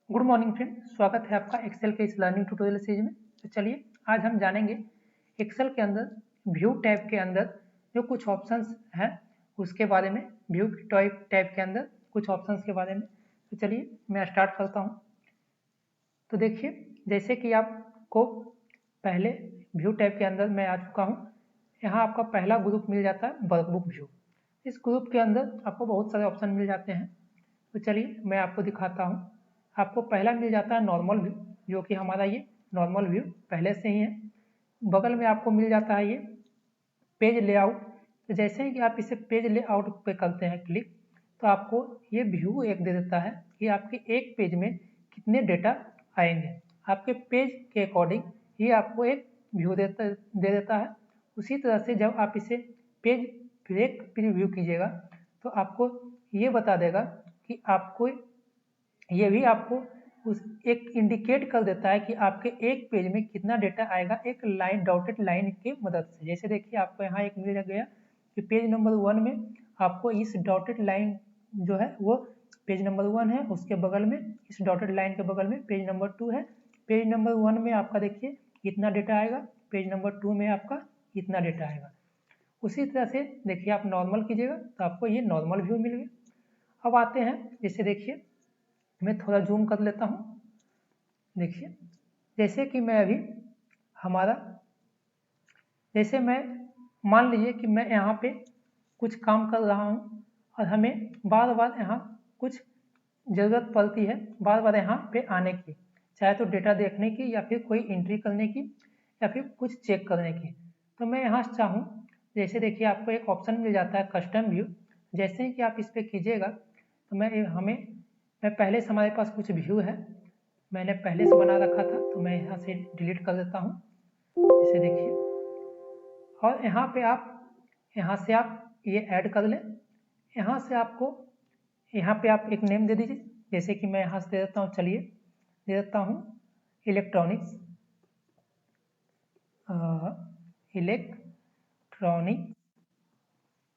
Good morning friend, स्वागत है आपका एक्सेल के इस लर्निंग ट्यूटोरियल सीरीज में। तो चलिए आज हम जानेंगे एक्सेल के अंदर व्यू टैब के अंदर जो कुछ ऑप्शंस हैं उसके बारे में। व्यू टैब के अंदर कुछ ऑप्शंस के बारे में। तो चलिए मैं स्टार्ट करता हूं। तो देखिए, जैसे कि आपको पहले व्यू टैब के अंदर मैं आ चुका हूं। यहाँ आपका पहला ग्रुप मिल जाता है वर्कबुक व्यू। इस ग्रुप के अंदर आपको बहुत सारे ऑप्शन मिल जाते हैं। तो चलिए मैं आपको दिखाता हूँ। आपको पहला मिल जाता है नॉर्मल व्यू, जो कि हमारा ये नॉर्मल व्यू पहले से ही है। बगल में आपको मिल जाता है ये पेज लेआउट। तो जैसे ही कि आप इसे पेज लेआउट पे करते हैं क्लिक, तो आपको ये व्यू एक दे देता है कि आपके एक पेज में कितने डेटा आएंगे। आपके पेज के अकॉर्डिंग ये आपको एक व्यू दे देता है। उसी तरह से जब आप इसे पेज ब्रेक प्रीव्यू कीजिएगा तो आपको ये बता देगा कि आपको ये भी आपको उस एक इंडिकेट कर देता है कि आपके एक पेज में कितना डेटा आएगा, एक लाइन डॉटेड लाइन की मदद से। जैसे देखिए आपको यहाँ एक मिल गया कि पेज नंबर 1 में आपको इस डॉटेड लाइन जो है वो पेज नंबर 1 है, उसके बगल में इस डॉटेड लाइन के बगल में पेज नंबर 2 है। पेज नंबर 1 में आपका देखिए कितना डेटा आएगा, पेज नंबर 2 में आपका इतना डेटा आएगा। उसी तरह से देखिए आप नॉर्मल कीजिएगा तो आपको ये नॉर्मल व्यू मिल गया। अब आते हैं, जैसे देखिए मैं थोड़ा जूम कर लेता हूँ। देखिए जैसे कि मैं अभी हमारा जैसे मैं मान लीजिए कि मैं यहाँ पे कुछ काम कर रहा हूँ और हमें बार बार यहाँ कुछ ज़रूरत पड़ती है बार बार यहाँ पे आने की, चाहे तो डेटा देखने की या फिर कोई एंट्री करने की या फिर कुछ चेक करने की। तो मैं यहाँ चाहूँ, जैसे देखिए आपको एक ऑप्शन मिल जाता है कस्टम व्यू। जैसे ही कि आप इस पर कीजिएगा तो मैं पहले से हमारे पास कुछ व्यू है, मैंने पहले से बना रखा था, तो मैं यहाँ से डिलीट कर देता हूँ। इसे देखिए और यहाँ से आप ये ऐड कर लें। यहाँ से आपको यहाँ पे आप एक नेम दे दीजिए। जैसे कि मैं यहाँ से दे देता हूँ, चलिए दे देता हूँ इलेक्ट्रॉनिक्स इलेक्ट्रॉनिक।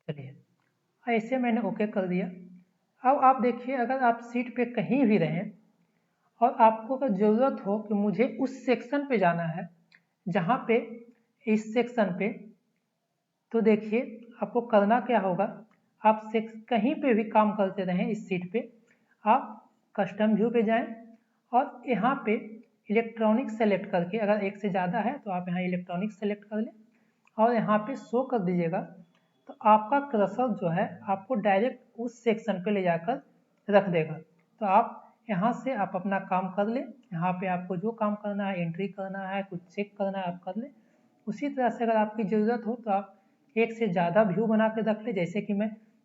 चलिए ऐसे मैंने ओके कर दिया। अब आप देखिए, अगर आप सीट पे कहीं भी रहें और आपको अगर ज़रूरत हो कि मुझे उस सेक्शन पे जाना है जहाँ पे इस सेक्शन पे, तो देखिए आपको करना क्या होगा। आप कहीं पे भी काम करते रहें इस सीट पे, आप कस्टम व्यू पे जाएं और यहाँ पे इलेक्ट्रॉनिक सेलेक्ट करके, अगर एक से ज़्यादा है तो आप यहाँ इलेक्ट्रॉनिक सेलेक्ट कर लें और यहाँ पे शो कर दीजिएगा। तो आपका कर्सर जो है आपको डायरेक्ट उस सेक्शन पे ले जाकर रख देगा। तो आप यहाँ से आप अपना काम कर लें। यहाँ पे आपको जो काम करना है, एंट्री करना है, कुछ चेक करना है, आप कर लें। उसी तरह से अगर आपकी ज़रूरत हो तो आप एक से ज़्यादा व्यू बना के रख लें। जैसे कि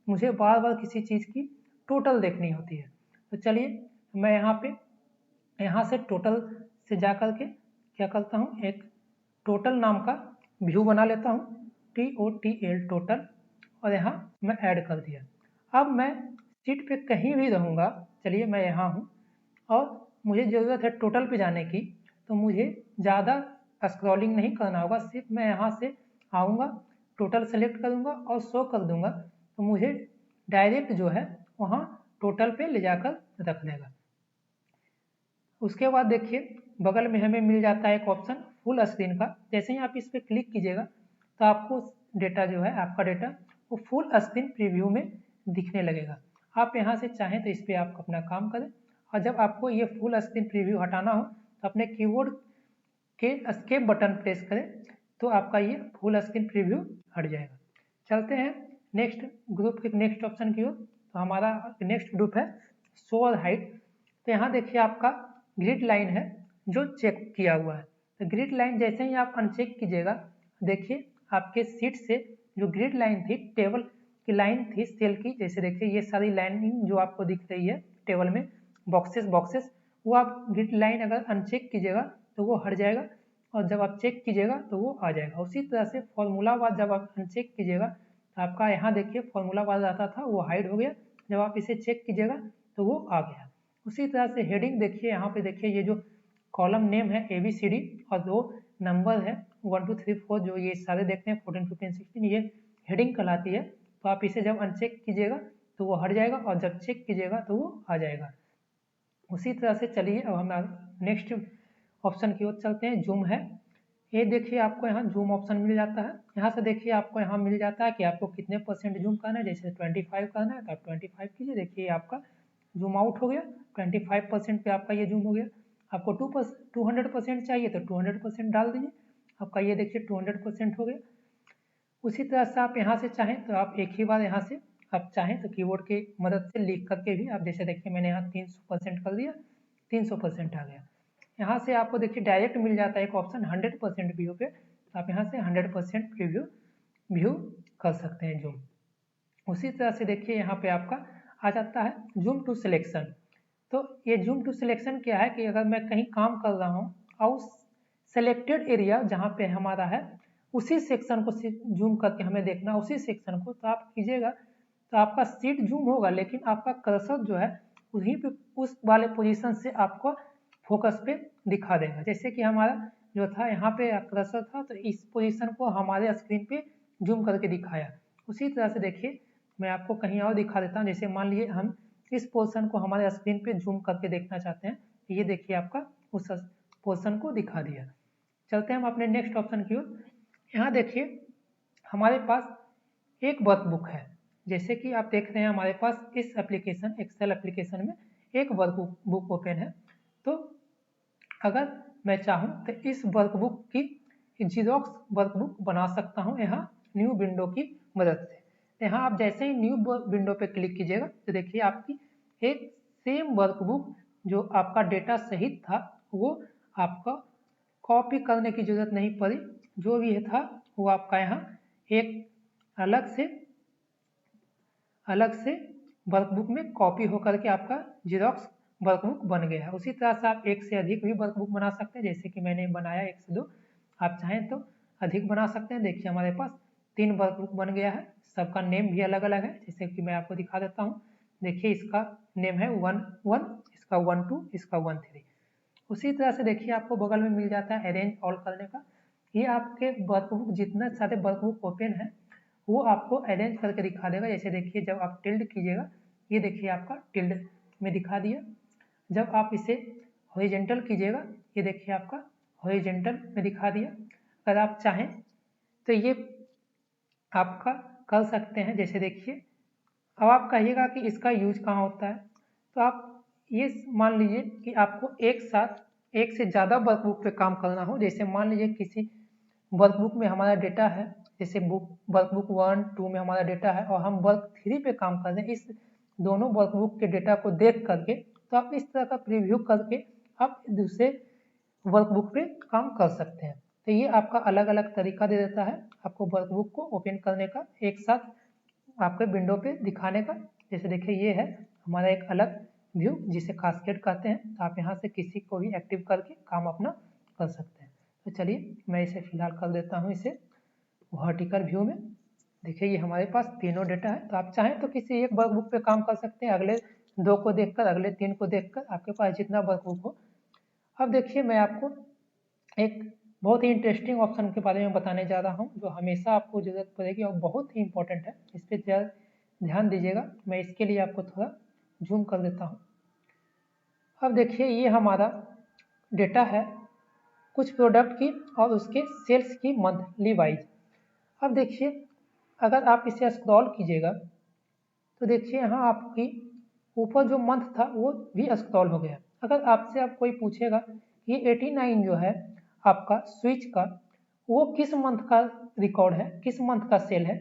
मुझे बार बार किसी चीज़ की टोटल देखनी होती है, तो चलिए मैं यहाँ से टोटल से जा कर के क्या करता हूँ, एक टोटल नाम का व्यू बना लेता हूँ, TOTL टोटल, और यहाँ मैं ऐड कर दिया। अब मैं सीट पे कहीं भी रहूँगा, चलिए मैं यहाँ हूँ और मुझे ज़रूरत है टोटल पे जाने की, तो मुझे ज़्यादा स्क्रॉलिंग नहीं करना होगा। सिर्फ मैं यहाँ से आऊँगा, टोटल सेलेक्ट करूँगा और शो कर दूँगा, तो मुझे डायरेक्ट जो है वहाँ टोटल पे ले जाकर रख देगा। उसके बाद देखिए बगल में हमें मिल जाता है एक ऑप्शन फुल स्क्रीन का। जैसे ही आप इस पर क्लिक कीजिएगा तो आपको डेटा जो है, आपका डेटा वो फुल स्क्रीन प्रीव्यू में दिखने लगेगा। आप यहाँ से चाहें तो इस पर आप अपना काम करें, और जब आपको ये फुल स्क्रीन प्रीव्यू हटाना हो तो अपने कीबोर्ड के एस्केप बटन प्रेस करें, तो आपका ये फुल स्क्रीन प्रीव्यू हट जाएगा। चलते हैं नेक्स्ट ग्रुप के नेक्स्ट ऑप्शन की ओर। तो हमारा नेक्स्ट ग्रुप है शो और हाइड। तो यहाँ देखिए आपका ग्रिड लाइन है जो चेक किया हुआ है। तो ग्रिड लाइन जैसे ही आप अनचेक कीजिएगा, देखिए आपके सीट से जो ग्रिड लाइन थी, टेबल की लाइन थी सेल की, जैसे देखिए ये सारी लाइनिंग जो आपको दिख रही है टेबल में बॉक्सेस, वो आप ग्रिड लाइन अगर अनचेक कीजिएगा तो वो हट जाएगा, और जब आप चेक कीजिएगा तो वो आ जाएगा। उसी तरह से फॉर्मूला वार जब आप अनचेक कीजिएगा तो आपका यहाँ देखिए फॉर्मूला वार आता था वो हाइड हो गया, जब आप इसे चेक कीजिएगा तो वो आ गया। उसी तरह से हेडिंग देखिए, यहाँ पे देखिए ये जो कॉलम नेम है ABCD और दो नंबर है 1 2 3 4, जो ये सारे देखते हैं 14 15 16, ये हेडिंग कहलाती है। तो आप इसे जब अनचेक कीजिएगा तो वो हट जाएगा और जब चेक कीजिएगा तो वो आ जाएगा। उसी तरह से चलिए अब हम नेक्स्ट ऑप्शन की ओर चलते हैं। जूम है, ये देखिए आपको यहाँ जूम ऑप्शन मिल जाता है। यहाँ से देखिए आपको यहाँ मिल जाता है कि आपको कितने % जूम करना है। जैसे 25 करना है तो आप 25 कीजिए, देखिए आपका जूम आउट हो गया। 25% पे आपका ये जूम हो गया। आपको 200% चाहिए तो 200% डाल दीजिए, आपका ये देखिए 200% हो गया। उसी तरह से आप यहाँ से चाहें तो आप एक ही बार यहाँ से आप चाहें तो कीबोर्ड की मदद से लिख करके भी आप, जैसे देखिए मैंने यहाँ 300% कर दिया, 300% आ गया। यहाँ से आपको देखिए डायरेक्ट मिल जाता है एक ऑप्शन 100% व्यू पे, तो आप यहाँ से 100% प्रीव्यू व्यू कर सकते हैं जूम। उसी तरह से देखिए यहाँ पे आपका आ जाता है जूम टू सिलेक्शन। तो ये जूम टू सिलेक्शन क्या है कि अगर मैं कहीं काम कर रहा हूँ और सेलेक्टेड एरिया जहाँ पे हमारा है उसी सेक्शन को जूम करके हमें देखना, उसी सेक्शन को, तो आप कीजिएगा तो आपका सीट जूम होगा लेकिन आपका कर्सर जो है वहीं पे उस वाले पोजीशन से आपको फोकस पे दिखा देगा। जैसे कि हमारा जो था यहाँ पे कर्सर था तो इस पोजीशन को हमारे स्क्रीन पे जूम करके दिखाया। उसी तरह से देखिए मैं आपको कहीं और दिखा देता हूँ। जैसे मान लीजिए हम इस पोर्शन को हमारे स्क्रीन पे जूम करके देखना चाहते हैं, ये देखिए आपका उस पोर्शन को दिखा दिया। चलते हैं हम अपने नेक्स्ट ऑप्शन की ओर। यहाँ देखिए हमारे पास एक वर्कबुक है। जैसे कि आप देख रहे हैं हमारे पास इस एप्लीकेशन एक्सेल एप्लीकेशन में एक वर्कबुक ओपन है। तो अगर मैं चाहूँ तो इस वर्कबुक की जीरोक्स वर्कबुक बना सकता हूँ यहाँ न्यू विंडो की मदद से। यहाँ आप जैसे ही न्यू विंडो पे क्लिक कीजिएगा तो देखिए आपकी एक सेम वर्कबुक जो आपका डेटा सहित था वो आपका कॉपी करने की जरूरत नहीं पड़ी। जो भी था वो आपका यहाँ एक अलग से वर्कबुक में कॉपी होकर के आपका जीरोक्स वर्कबुक बन गया है। उसी तरह से आप एक से अधिक भी वर्कबुक बना सकते हैं। जैसे कि मैंने बनाया 1 से 2, आप चाहें तो अधिक बना सकते हैं। देखिए हमारे पास 3 वर्कबुक बन गया है, सबका नेम भी अलग अलग है। जैसे कि मैं आपको दिखा देता हूँ, देखिए इसका नेम है 1-1, इसका 1-2, इसका 1-3। उसी तरह से देखिए आपको बगल में मिल जाता है अरेंज ऑल करने का। ये आपके वर्कबुक जितना सारे वर्कबुक ओपन है वो आपको अरेंज करके दिखा देगा। जैसे देखिए जब आप टिल्ड कीजिएगा, ये देखिए आपका टिल्ड में दिखा दिया। जब आप इसे हॉरिजेंटल कीजिएगा, ये देखिए आपका हॉरिजेंटल में दिखा दिया। अगर आप चाहें तो ये आपका कर सकते हैं। जैसे देखिए अब आप कहिएगा कि इसका यूज कहाँ होता है, तो आप ये मान लीजिए कि आपको एक साथ एक से ज़्यादा वर्कबुक पे काम करना हो। जैसे मान लीजिए किसी वर्कबुक में हमारा डेटा है, जैसे वर्कबुक 1-2 में हमारा डेटा है और हम वर्क 3 पे काम कर रहे हैं, इस दोनों वर्कबुक के डेटा को देख करके तो आप इस तरह का प्रीव्यू करके आप दूसरे वर्कबुक पे काम कर सकते हैं। तो ये आपका अलग अलग तरीका दे देता है आपको वर्कबुक को ओपन करने का, एक साथ आपके विंडो पे दिखाने का। जैसे देखिए ये है हमारा एक अलग व्यू जिसे कास्केड कहते हैं। तो आप यहाँ से किसी को भी एक्टिव करके काम अपना कर सकते हैं। तो चलिए मैं इसे फिलहाल कर देता हूँ इसे वर्टिकल व्यू में। देखिए ये हमारे पास तीनों डेटा है। तो आप चाहें तो किसी एक वर्कबुक पे काम कर सकते हैं, अगले 2 को देखकर, अगले 3 को देखकर, आपके पास जितना वर्कबुक हो। अब देखिए मैं आपको एक बहुत ही इंटरेस्टिंग ऑप्शन के बारे में बताने जा रहा हूँ जो हमेशा आपको ज़रूरत पड़ेगी और बहुत ही इंपॉर्टेंट है। इस पर ध्यान दीजिएगा। मैं इसके लिए आपको थोड़ा जूम कर देता हूँ। अब देखिए ये हमारा डेटा है कुछ प्रोडक्ट की और उसके सेल्स की मंथली वाइज। अब देखिए अगर आप इसे स्क्रॉल कीजिएगा तो देखिए यहाँ आपकी ऊपर जो मंथ था वो भी स्क्रॉल हो गया। अगर आपसे आप कोई पूछेगा ये 89 जो है आपका स्विच का, वो किस मंथ का रिकॉर्ड है, किस मंथ का सेल है,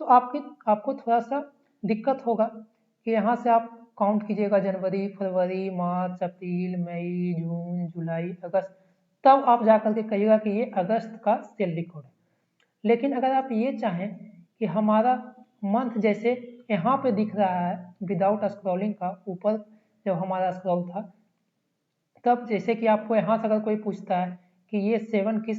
तो आपको थोड़ा सा दिक्कत होगा कि यहाँ से आप काउंट कीजिएगा जनवरी, फरवरी, मार्च, अप्रैल, मई, जून, जुलाई, अगस्त, तब आप जाकर के कहिएगा कि ये अगस्त का सेल रिकॉर्ड है। लेकिन अगर आप ये चाहें कि हमारा मंथ जैसे यहाँ पे दिख रहा है विदाउट स्क्रॉलिंग का, ऊपर जब हमारा स्क्रॉल था तब, जैसे कि आपको यहाँ से अगर कोई पूछता है कि ये 7 किस,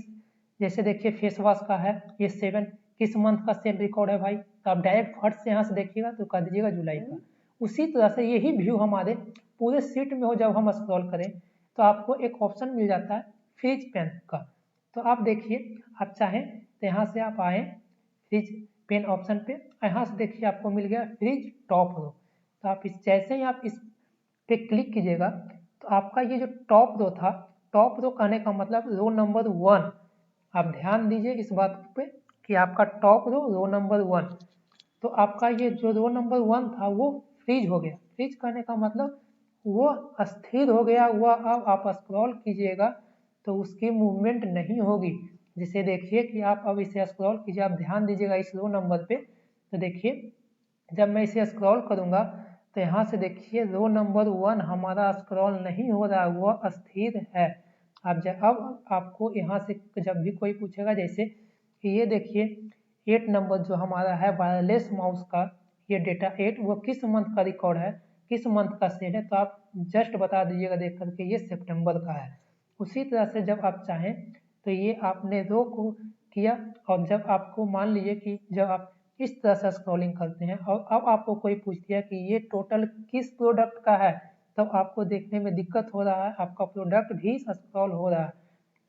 जैसे देखिए फेस वॉश का है, ये 7 किस मंथ का सेल रिकॉर्ड है भाई, तो आप डायरेक्ट फट से यहाँ से देखिएगा तो कह दीजिएगा जुलाई का। उसी तरह से यही व्यू हमारे पूरे सीट में हो जब हम स्क्रॉल करें तो आपको एक ऑप्शन मिल जाता है फ्रीज पेन का। तो आप देखिए आप चाहें तो यहाँ से आप आए फ्रीज पेन ऑप्शन पे, यहाँ से देखिए आपको मिल गया फ्रीज टॉप रो। तो आप इस जैसे ही आप इस पे क्लिक कीजिएगा तो आपका ये जो टॉप रो था, टॉप रो कहने का मतलब रो नंबर 1, आप ध्यान दीजिए इस बात पे कि आपका टॉप रो नंबर 1, तो आपका ये जो रो नंबर 1 था वो फ्रीज हो गया। फ्रीज करने का मतलब वो अस्थिर हो गया, वह अब आप स्क्रॉल कीजिएगा तो उसकी मूवमेंट नहीं होगी। जिसे देखिए कि आप अब इसे स्क्रॉल कीजिए, आप ध्यान दीजिएगा इस रो नंबर पे, तो देखिए जब मैं इसे स्क्रॉल करूंगा तो यहाँ से देखिए रो नंबर 1 हमारा स्क्रॉल नहीं हो रहा, वह अस्थिर है। अब आपको यहाँ से जब भी कोई पूछेगा, जैसे कि ये देखिए 8 नंबर जो हमारा है वायरलेस माउस का, ये डेटा 8 वो किस मंथ का रिकॉर्ड है, किस मंथ का सेल है, तो आप जस्ट बता दीजिएगा देख करके ये सितंबर का है। उसी तरह से जब आप चाहें तो ये आपने रो को किया, और जब आपको मान लीजिए कि जब आप इस तरह से स्क्रॉलिंग करते हैं और अब आपको कोई पूछ दिया कि ये टोटल किस प्रोडक्ट का है, तब आपको देखने में दिक्कत हो रहा है, आपका प्रोडक्ट भी स्क्रॉल हो रहा है,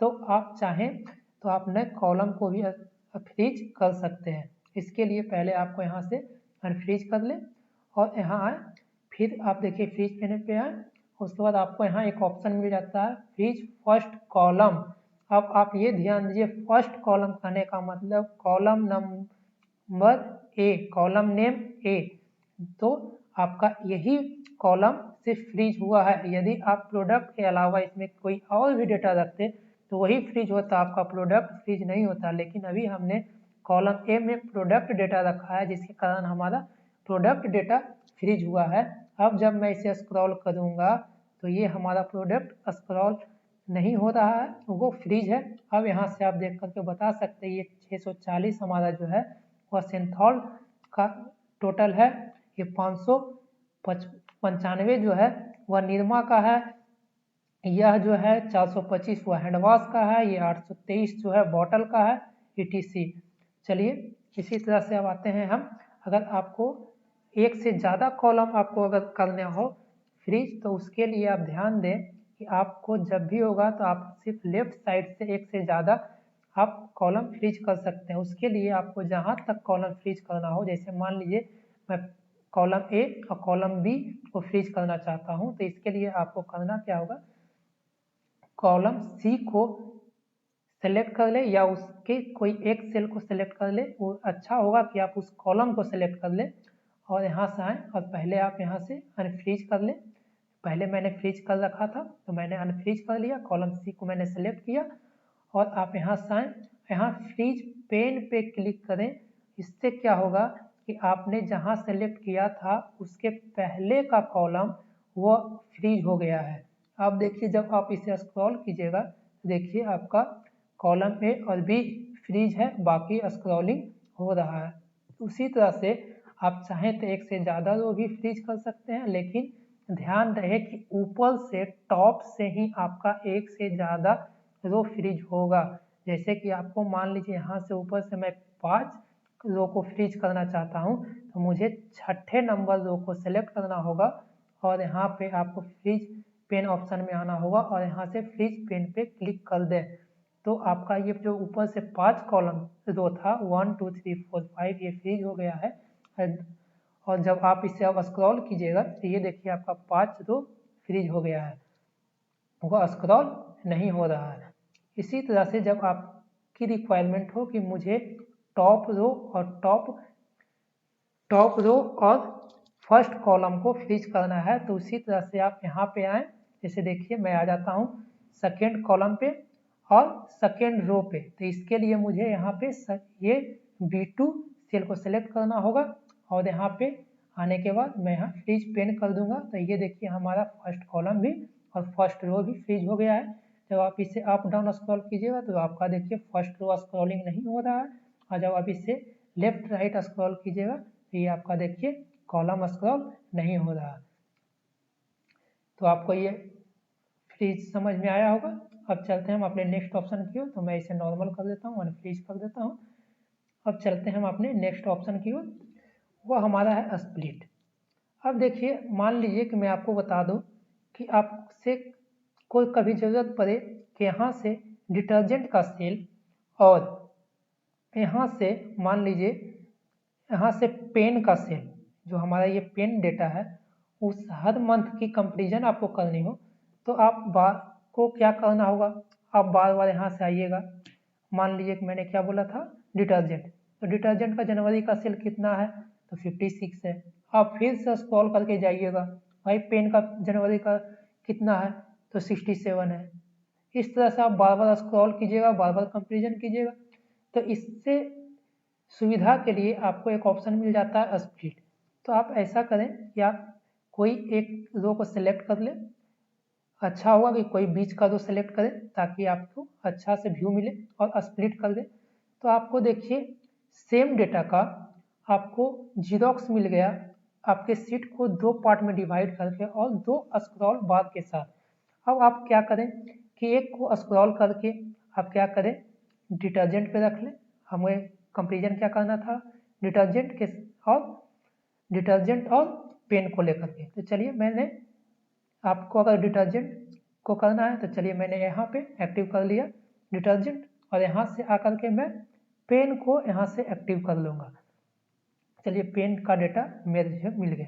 तो आप चाहें तो आप नए कॉलम को भी फ्रीज कर सकते हैं। इसके लिए पहले आपको यहाँ से अनफ्रीज कर लें और यहाँ आए, फिर आप देखिए फ्रीज पेन पे आए, उसके बाद आपको यहाँ एक ऑप्शन मिल जाता है फ्रीज फर्स्ट कॉलम। अब आप ये ध्यान दीजिए फर्स्ट कॉलम कहने का मतलब column number A, column name A, तो आपका यही कॉलम सिर्फ फ्रीज हुआ है। यदि आप प्रोडक्ट के अलावा इसमें कोई और भी डेटा रखते तो वही फ्रीज होता, आपका प्रोडक्ट फ्रीज नहीं होता। लेकिन अभी हमने कॉलम ए में प्रोडक्ट डेटा रखा है जिसके कारण हमारा प्रोडक्ट डेटा फ्रीज हुआ है। अब जब मैं इसे स्क्रॉल करूंगा तो ये हमारा प्रोडक्ट स्क्रॉल नहीं हो रहा है, वो फ्रीज है। अब यहाँ से आप देख करके बता सकते हैं ये 640 हमारा जो है वह सिंथॉल का टोटल है, ये 595 जो है वह निरमा का है, यह जो है 425 वह हैंडवॉश का है, ये 823 जो है बॉटल का है, ETC। चलिए इसी तरह से अब आते हैं हम, अगर आपको एक से ज़्यादा कॉलम आपको अगर करने हो फ्रीज, तो उसके लिए आप ध्यान दें कि आपको जब भी होगा तो आप सिर्फ लेफ्ट साइड से एक से ज़्यादा आप कॉलम फ्रीज कर सकते हैं। उसके लिए आपको जहाँ तक कॉलम फ्रीज करना हो, जैसे मान लीजिए मैं कॉलम ए और कॉलम बी को फ्रीज करना चाहता हूँ, तो इसके लिए आपको करना क्या होगा, कॉलम सी को सेलेक्ट कर ले या उसके कोई एक सेल को सेलेक्ट कर ले, वो अच्छा होगा कि आप उस कॉलम को सेलेक्ट कर ले और यहाँ से आए और पहले आप यहाँ से अनफ्रीज कर लें। पहले मैंने फ्रीज कर रखा था तो मैंने अनफ्रीज कर लिया, कॉलम सी को मैंने सेलेक्ट किया और आप यहाँ से आए, यहाँ फ्रीज पेन पे क्लिक करें। इससे क्या होगा कि आपने जहाँ सेलेक्ट किया था उसके पहले का कॉलम वो फ्रीज हो गया है। अब देखिए जब आप इसे स्क्रॉल कीजिएगा देखिए आपका कॉलम ए और बी फ्रीज है, बाकी स्क्रॉलिंग हो रहा है। उसी तरह से आप चाहें तो एक से ज़्यादा रो भी फ्रीज कर सकते हैं, लेकिन ध्यान रहे कि ऊपर से टॉप से ही आपका एक से ज़्यादा रो फ्रीज होगा। जैसे कि आपको मान लीजिए यहाँ से ऊपर से मैं 5 रो को फ्रीज करना चाहता हूँ, तो मुझे छठे नंबर रो को सेलेक्ट करना होगा और यहाँ पे आपको फ्रीज पेन ऑप्शन में आना होगा और यहाँ से फ्रीज पेन पे क्लिक कर दें, तो आपका ये जो ऊपर से 5 कॉलम रो था 1 2 3 4 5 ये फ्रीज हो गया है। और जब आप इसे अब स्क्रॉल कीजिएगा तो ये देखिए आपका 5 रो फ्रीज हो गया है, वह स्क्रॉल नहीं हो रहा है। इसी तरह से जब आपकी रिक्वायरमेंट हो कि मुझे टॉप रो और फर्स्ट कॉलम को फ्रीज करना है, तो उसी तरह से आप यहाँ पे आए, जैसे देखिए मैं आ जाता हूँ सेकेंड कॉलम पे और सेकेंड रो पे, तो इसके लिए मुझे यहाँ पे ये B2 सेल को सिलेक्ट करना होगा और यहाँ पे आने के बाद मैं यहाँ फ्रीज पेन कर दूंगा, तो ये देखिए हमारा फर्स्ट कॉलम भी और फर्स्ट रो भी फ्रीज हो गया है। जब आप इसे अप डाउन स्क्रॉल कीजिएगा तो आपका देखिए फर्स्ट रो स्क्रॉलिंग नहीं हो रहा है, और जब आप इसे लेफ्ट राइट स्क्रॉल कीजिएगा तो ये आपका देखिए कॉलम स्क्रॉल नहीं हो रहा। तो आपको ये फ्रीज समझ में आया होगा। अब चलते हैं हम अपने नेक्स्ट ऑप्शन की ओर, तो मैं इसे नॉर्मल कर देता हूँ, अनफ्रीज कर देता हूँ। अब चलते हैं हम अपने नेक्स्ट ऑप्शन की ओर, वो हमारा है स्प्लिट। अब देखिए मान लीजिए कि मैं आपको बता दूं कि आपसे कोई कभी ज़रूरत पड़े कि यहाँ से डिटर्जेंट का सेल और यहाँ से मान लीजिए यहाँ से पेन का सेल, जो हमारा ये पेन डेटा है उस हर मंथ की कंपेरिजन आपको करनी हो, तो आप बार को क्या करना होगा, आप बार बार यहाँ से आइएगा। मान लीजिए कि मैंने क्या बोला था, डिटर्जेंट, तो डिटर्जेंट का जनवरी का सेल कितना है, तो 56 है। आप फिर से स्क्रॉल करके जाइएगा, भाई पेन का जनवरी का कितना है, तो 67 है। इस तरह से आप बार बार स्क्रॉल कीजिएगा, बार बार कंपेरिजन कीजिएगा। तो इससे सुविधा के लिए आपको एक ऑप्शन मिल जाता है स्प्लिट। तो आप ऐसा करें कि आप कोई एक रो को सिलेक्ट कर लें, अच्छा होगा कि कोई बीच का रो सेलेक्ट करें ताकि आपको अच्छा से व्यू मिले, और स्प्लिट कर दें। तो आपको देखिए सेम डेटा का आपको जीरोक्स मिल गया, आपके सीट को 2 पार्ट में डिवाइड करके और 2 स्क्रॉल बार के साथ। अब आप क्या करें कि एक को स्क्रॉल करके आप क्या करें, डिटर्जेंट पे रख लें। हमें कंपेरिजन क्या करना था, डिटर्जेंट के और डिटर्जेंट और पेन को लेकर के। तो चलिए मैंने आपको अगर डिटर्जेंट को करना है तो चलिए मैंने यहाँ पे एक्टिव कर लिया डिटर्जेंट, और यहाँ से आकर के मैं पेन को यहाँ से एक्टिव कर लूँगा। चलिए पेन का डेटा मेरे मिल गया।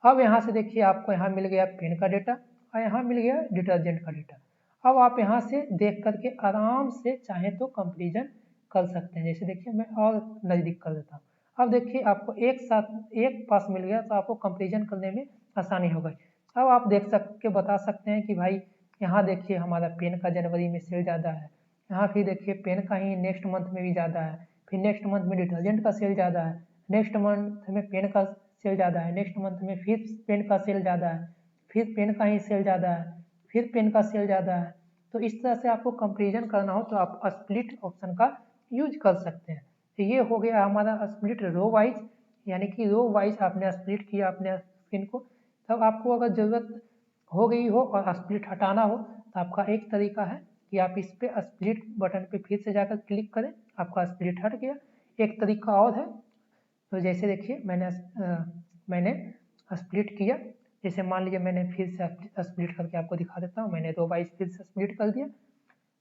अब यहाँ से देखिए आपको यहाँ मिल गया पेन का डेटा और यहाँ मिल गया डिटर्जेंट का डेटा। अब आप यहाँ से देख करके आराम से चाहे तो कंपेरिजन कर सकते हैं। जैसे देखिए मैं और नज़दीक कर देता हूँ। अब देखिए आपको एक साथ एक पास मिल गया तो आपको कंपेरिजन करने में आसानी हो गई। अब आप देख के बता सकते हैं कि भाई यहाँ देखिए हमारा पेन का जनवरी में सेल ज़्यादा है, यहाँ फिर देखिए पेन का ही नेक्स्ट मंथ में भी ज़्यादा है, फिर नेक्स्ट मंथ में डिटर्जेंट का सेल ज़्यादा है, नेक्स्ट मंथ में पेन का सेल ज़्यादा है, नेक्स्ट मंथ में फिर पेन का सेल ज़्यादा है, फिर पेन का ही सेल ज़्यादा है, फिर पेन का सेल ज़्यादा है। तो इस तरह से आपको कंपेरिजन करना हो तो आप स्प्लिट ऑप्शन का यूज कर सकते हैं। तो ये हो गया हमारा स्प्लिट रो वाइज, यानी कि रो वाइज आपने स्प्लिट किया अपने स्क्रीन को। तब आपको अगर ज़रूरत हो गई हो और स्प्लिट हटाना हो तो आपका एक तरीका है कि आप इस पे स्प्लिट बटन पे फिर से जाकर क्लिक करें, आपका स्प्लिट हट गया। एक तरीका और है, तो जैसे देखिए मैंने स्प्लिट किया, जैसे मान लीजिए मैंने फिर से स्प्लिट करके आपको दिखा देता हूँ। मैंने 2 बाइस फिर से स्प्लिट कर दिया।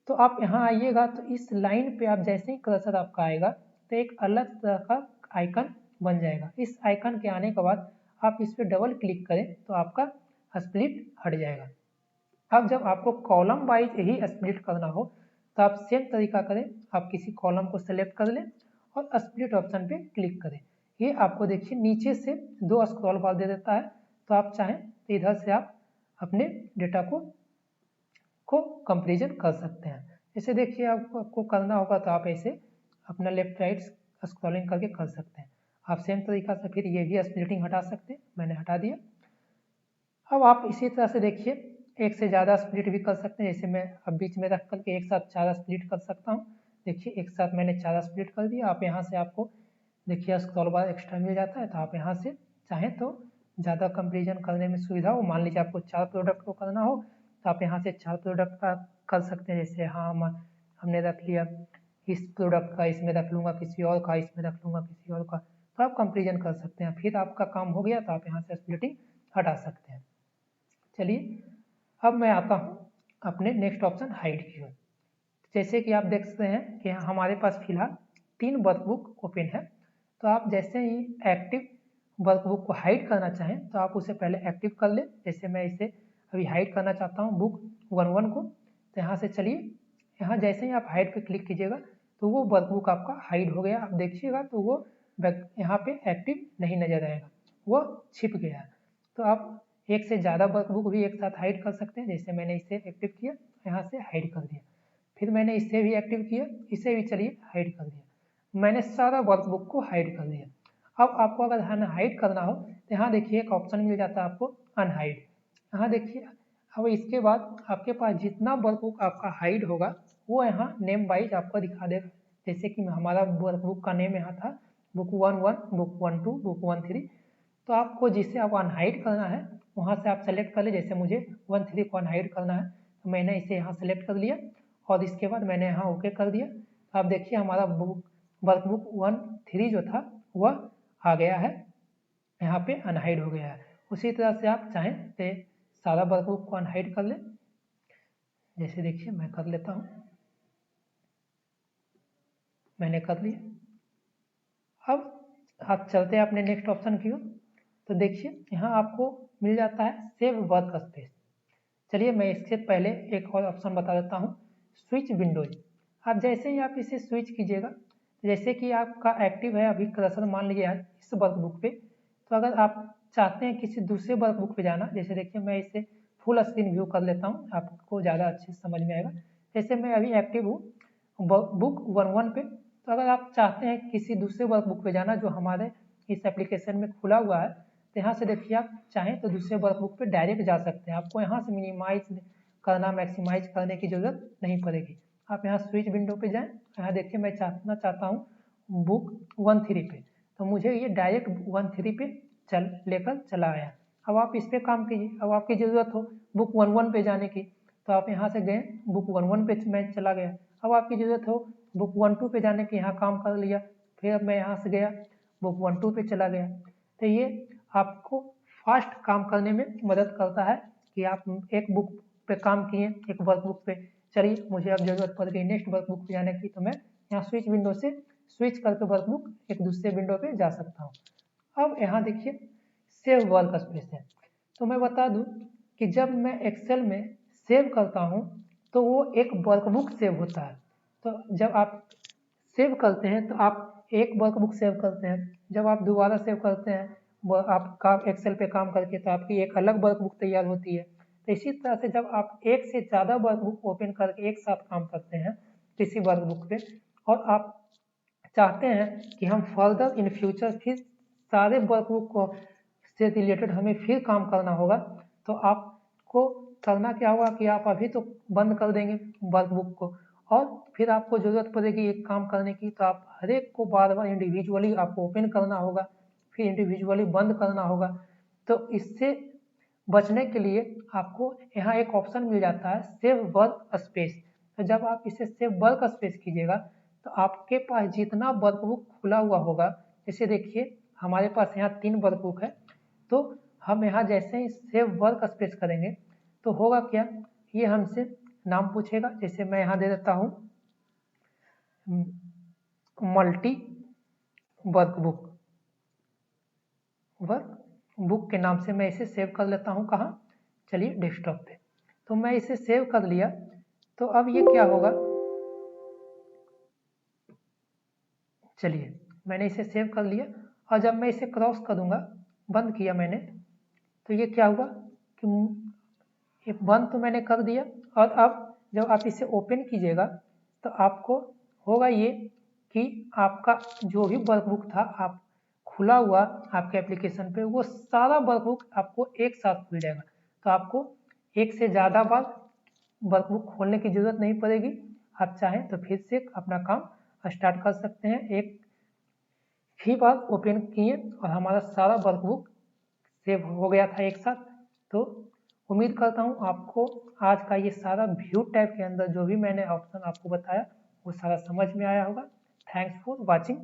तो आप यहाँ आइएगा तो इस लाइन पे आप जैसे ही कर्सर आपका आएगा तो एक अलग तरह का आइकन बन जाएगा। इस आइकन के आने के बाद आप इस पर डबल क्लिक करें तो आपका स्प्लिट हट जाएगा। अब जब आपको कॉलम वाइज ही स्प्लिट करना हो तो आप सेम तरीका करें, आप किसी कॉलम को सेलेक्ट कर लें और स्प्लिट ऑप्शन पे क्लिक करें। ये आपको देखिए नीचे से 2 स्क्रॉल बार दे देता है। तो आप चाहें तो इधर से आप अपने डेटा को कंपेरिजन कर सकते हैं। जैसे देखिए आपको करना होगा तो आप ऐसे अपना लेफ्ट राइट स्क्रॉलिंग करके कर सकते हैं। आप सेम तरीका से फिर ये भी स्प्लिटिंग हटा सकते हैं, मैंने हटा दिया। अब आप इसी तरह से देखिए एक से ज़्यादा स्प्लिट भी कर सकते हैं। जैसे मैं अब बीच में रख करके एक साथ 4 स्प्लिट कर सकता हूँ। देखिए एक साथ मैंने 4 स्प्लिट कर दिया। आप यहाँ से आपको देखिए स्क्रॉल बार एक्स्ट्रा मिल जाता है, तो आप यहाँ से चाहें तो ज़्यादा कंपेरिजन करने में सुविधा हो। मान लीजिए आपको 4 प्रोडक्ट को करना हो तो आप यहाँ से 4 प्रोडक्ट का कर सकते हैं। जैसे हाँ हमने रख लिया इस प्रोडक्ट का, इसमें रख लूँगा किसी और का, इसमें रख लूँगा किसी और का, तो आप कंपेरिजन कर सकते हैं। फिर आपका काम हो गया तो आप यहाँ से स्प्लिटिंग हटा सकते हैं। चलिए अब मैं आता हूँ अपने नेक्स्ट ऑप्शन हाइड की ओर। जैसे कि आप देख सकते हैं कि हमारे पास फिलहाल 3 वर्कबुक ओपन है। तो आप जैसे ही एक्टिव वर्कबुक को हाइड करना चाहें तो आप उसे पहले एक्टिव कर लें। जैसे मैं इसे अभी हाइड करना चाहता हूँ बुक 11 को, तो यहाँ से चलिए यहाँ जैसे ही आप हाइड पे क्लिक कीजिएगा तो वो वर्कबुक आपका हाइड हो गया। आप देखिएगा तो वो यहाँ पे एक्टिव नहीं नजर आएगा, वो छिप गया। तो आप एक से ज़्यादा वर्कबुक भी एक साथ हाइड कर सकते हैं। जैसे मैंने इसे एक्टिव किया, यहाँ से हाइड कर दिया, फिर मैंने इसे भी एक्टिव किया, इसे भी चलिए हाइड कर दिया। मैंने सारा वर्कबुक को हाइड कर दिया। अब आपको अगर अनहाइड करना हो तो यहाँ देखिए एक ऑप्शन मिल जाता है आपको अनहाइड। यहाँ देखिए अब इसके बाद आपके पास जितना वर्कबुक आपका हाइड होगा वो यहाँ नेम वाइज आपको दिखा देगा। जैसे कि हमारा वर्कबुक का नेम यहाँ था बुक 11, बुक 12, बुक 13। तो आपको जिसे आप अनहाइड करना है वहाँ से आप सेलेक्ट कर ले। जैसे मुझे 13 को अनहाइड करना है तो मैंने इसे यहाँ सेलेक्ट कर लिया और इसके बाद मैंने यहाँ ओके कर दिया। तो आप देखिए हमारा वर्कबुक 13 जो था वह आ गया है, यहाँ पे अनहाइड हो गया है। उसी तरह से आप चाहें तो सारा वर्कबुक को अनहाइड कर लें। जैसे देखिए मैं कर लेता हूँ, मैंने कर लिया। अब आप चलते हैं अपने नेक्स्ट ऑप्शन की ओर। तो देखिए यहाँ आपको मिल जाता है सेव वर्क स्पेस। चलिए मैं इससे पहले एक और ऑप्शन बता देता हूँ, स्विच विंडोज। आप जैसे ही आप इसे स्विच कीजिएगा, जैसे कि आपका एक्टिव है अभी कर्सर मान लीजिए इस वर्कबुक पे, तो अगर आप चाहते हैं किसी दूसरे वर्कबुक पे जाना, जैसे देखिए मैं इसे फुल स्क्रीन व्यू कर लेता हूँ, आपको ज़्यादा अच्छे से समझ में आएगा। जैसे मैं अभी एक्टिव हूँ बुक 11 पे, तो अगर आप चाहते हैं किसी दूसरे वर्कबुक पे जाना जो हमारे इस एप्लीकेशन में खुला हुआ है, तो यहाँ से देखिए आप चाहें तो दूसरे वर्कबुक पे डायरेक्ट जा सकते हैं। आपको यहाँ से मिनिमाइज करना, मैक्सिमाइज करने की जरूरत नहीं पड़ेगी। आप यहाँ स्विच विंडो पे जाएं, यहाँ देखिए मैं चाहता हूँ बुक 13 पे, तो मुझे ये डायरेक्ट 13 पे लेकर चला आया। अब आप इस पे काम कीजिए। अब आपकी ज़रूरत हो बुक 11 पे जाने की, तो आप यहाँ से गए बुक 11 पे मैं चला गया। अब आपकी ज़रूरत हो बुक 12 पे जाने की, यहाँ काम कर लिया, फिर अब मैं यहाँ से गया बुक 12 पे चला गया। तो ये आपको फास्ट काम करने में मदद करता है कि आप एक बुक पे काम किए, एक वर्कबुक पे, चलिए मुझे अब जरूरत पड़ गई नेक्स्ट वर्कबुक पे जाने की, तो मैं यहाँ स्विच विंडो से स्विच करके वर्कबुक एक दूसरे विंडो पे जा सकता हूँ। अब यहाँ देखिए सेव वर्क स्पेस है, तो मैं बता दूं कि जब मैं एक्सेल में सेव करता हूँ तो वो एक वर्कबुक सेव होता है। तो जब आप सेव करते हैं तो आप एक वर्कबुक सेव करते हैं, जब आप दोबारा सेव करते हैं आपका एक्सेल पे काम करके, तो आपकी एक अलग वर्कबुक तैयार होती है। तो इसी तरह से जब आप एक से ज़्यादा वर्कबुक ओपन करके एक साथ काम करते हैं किसी वर्कबुक पे, और आप चाहते हैं कि हम फर्दर इन फ्यूचर फिर सारे वर्कबुक को से रिलेटेड हमें फिर काम करना होगा, तो आपको करना क्या होगा कि आप अभी तो बंद कर देंगे वर्कबुक को, और फिर आपको ज़रूरत पड़ेगी एक काम करने की, तो आप हर एक को बार बार इंडिविजुअली आपको ओपन करना होगा, फिर इंडिविजुअली बंद करना होगा। तो इससे बचने के लिए आपको यहाँ एक ऑप्शन मिल जाता है सेव वर्क स्पेस। तो जब आप इसे सेव वर्क स्पेस कीजिएगा, तो आपके पास जितना वर्कबुक खुला हुआ होगा, जैसे देखिए हमारे पास यहाँ 3 वर्कबुक है, तो हम यहाँ जैसे ही सेव वर्क स्पेस करेंगे तो होगा क्या, ये हमसे नाम पूछेगा। जैसे मैं यहाँ दे देता हूँ मल्टी वर्कबुक के नाम से मैं इसे सेव कर लेता हूँ। कहाँ, चलिए डेस्कटॉप पे। तो मैं इसे सेव कर लिया, तो अब ये क्या होगा, चलिए मैंने इसे सेव कर लिया, और जब मैं इसे क्रॉस करूँगा, बंद किया मैंने, तो ये क्या हुआ कि ये बंद तो मैंने कर दिया, और अब जब आप इसे ओपन कीजिएगा तो आपको होगा ये कि आपका जो भी वर्कबुक था आप खुला हुआ आपके एप्लीकेशन पे, वो सारा वर्कबुक आपको एक साथ खुल जाएगा। तो आपको एक से ज़्यादा बार वर्कबुक खोलने की ज़रूरत नहीं पड़ेगी। आप चाहें तो फिर से अपना काम स्टार्ट कर सकते हैं। एक ही बार ओपन किए और हमारा सारा वर्कबुक सेव हो गया था एक साथ। तो उम्मीद करता हूँ आपको आज का ये सारा व्यू टैब के अंदर जो भी मैंने ऑप्शन आपको बताया वो सारा समझ में आया होगा। Thanks for watching.